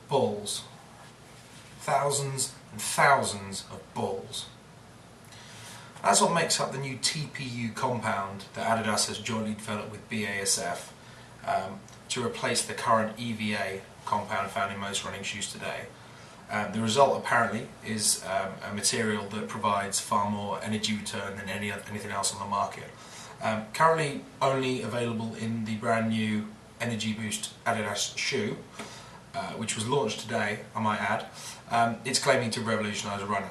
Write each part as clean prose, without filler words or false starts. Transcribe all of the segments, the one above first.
balls. Thousands and thousands of balls. That's what makes up the new TPU compound that Adidas has jointly developed with BASF to replace the current EVA compound found in most running shoes today. The result apparently is a material that provides far more energy return than anything else on the market. Currently only available in the brand new Energy Boost Adidas shoe, which was launched today, I might add. It's claiming to revolutionise running.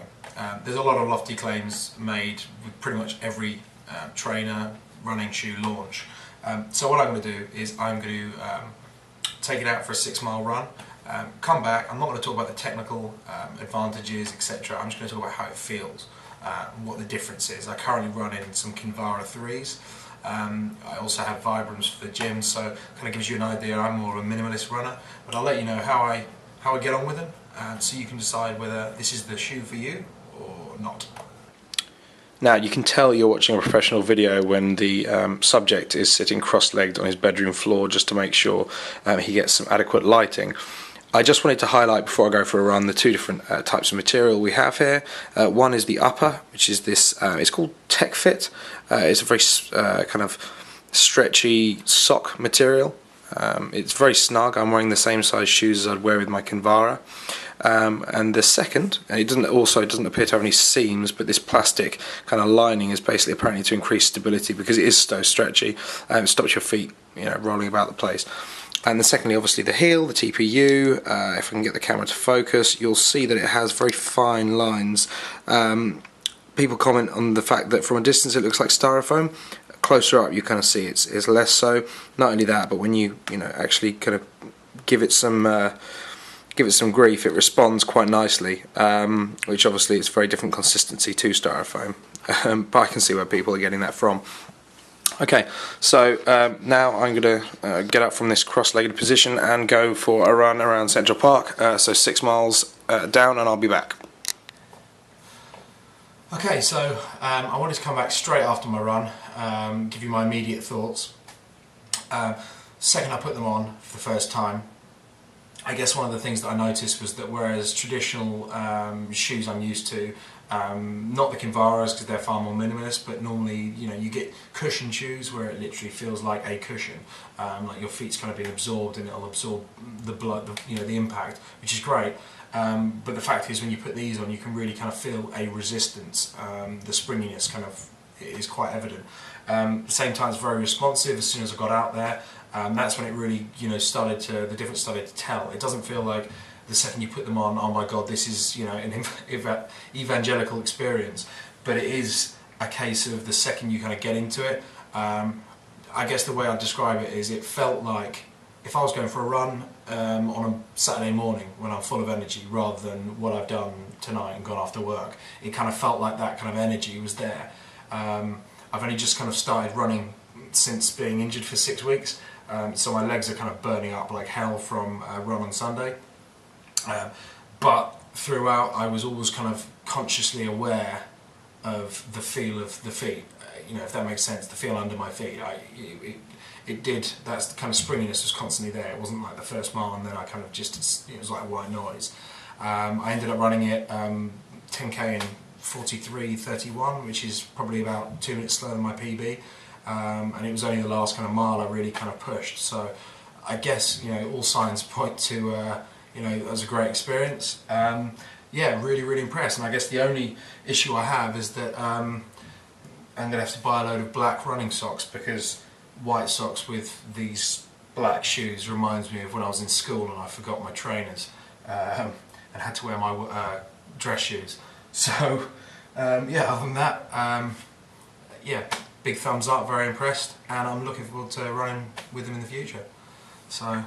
There's a lot of lofty claims made with pretty much every trainer running shoe launch. So what I'm going to do is I'm going to take it out for a 6-mile run, come back. I'm not going to talk about the technical advantages, etc. I'm just going to talk about how it feels, what the difference is. I currently run in some Kinvara 3s. I also have Vibrams for the gym, so it kind of gives you an idea. I'm more of a minimalist runner, but I'll let you know how I get on with them, so you can decide whether this is the shoe for you or not. Now, you can tell you're watching a professional video when the subject is sitting cross-legged on his bedroom floor just to make sure he gets some adequate lighting. I just wanted to highlight before I go for a run the two different types of material we have here. One is the upper, which is this, it's called Tech Fit. It's a very kind of stretchy sock material. It's very snug. I'm wearing the same size shoes as I'd wear with my Kinvara. And the second, and it doesn't appear to have any seams, but this plastic kind of lining is basically apparently to increase stability because it is so stretchy. It stops your feet, rolling about the place. And then secondly, obviously the heel, the TPU. If I can get the camera to focus, you'll see that it has very fine lines. People comment on the fact that from a distance it looks like styrofoam. Closer up, you kind of see it's less so. Not only that, but when you actually kind of give it some grief, it responds quite nicely. Which obviously it's very different consistency to styrofoam. But I can see where people are getting that from. Okay, so now I'm going to get up from this cross-legged position and go for a run around Central Park. So 6 miles down, and I'll be back. Okay, so I wanted to come back straight after my run, give you my immediate thoughts. Second I put them on for the first time, I guess one of the things that I noticed was that whereas traditional shoes I'm used to, not the Kinvaras because they're far more minimalist, but normally you get cushion shoes where it literally feels like a cushion, like your feet's kind of being absorbed and it'll absorb the blood, the impact, which is great. But the fact is, when you put these on, you can really kind of feel a resistance. The springiness kind of is quite evident. At the same time, it's very responsive. As soon as I got out there, that's when it really, the difference started to tell. It doesn't feel like the second you put them on, oh my god, this is, an evangelical experience. But it is a case of the second you kind of get into it. I guess the way I'd describe it is, it felt like if I was going for a run on a Saturday morning when I'm full of energy, rather than what I've done tonight and gone after work, it kind of felt like that kind of energy was there. I've only just kind of started running since being injured for 6 weeks, so my legs are kind of burning up like hell from a run on Sunday. But throughout, I was always kind of consciously aware of the feel of the feet, if that makes sense, the feel under my feet. It did, that's the kind of springiness was constantly there. It wasn't like the first mile and then I kind of just, it was like a white noise. I ended up running it 10k in 43:31, which is probably about 2 minutes slower than my PB, and it was only the last kind of mile I really kind of pushed. So I guess all signs point to it was a great experience. Yeah, really impressed. And I guess the only issue I have is that I'm going to have to buy a load of black running socks, because white socks with these black shoes reminds me of when I was in school and I forgot my trainers and had to wear my dress shoes. So yeah, other than that, yeah, big thumbs up, very impressed, and I'm looking forward to running with them in the future. So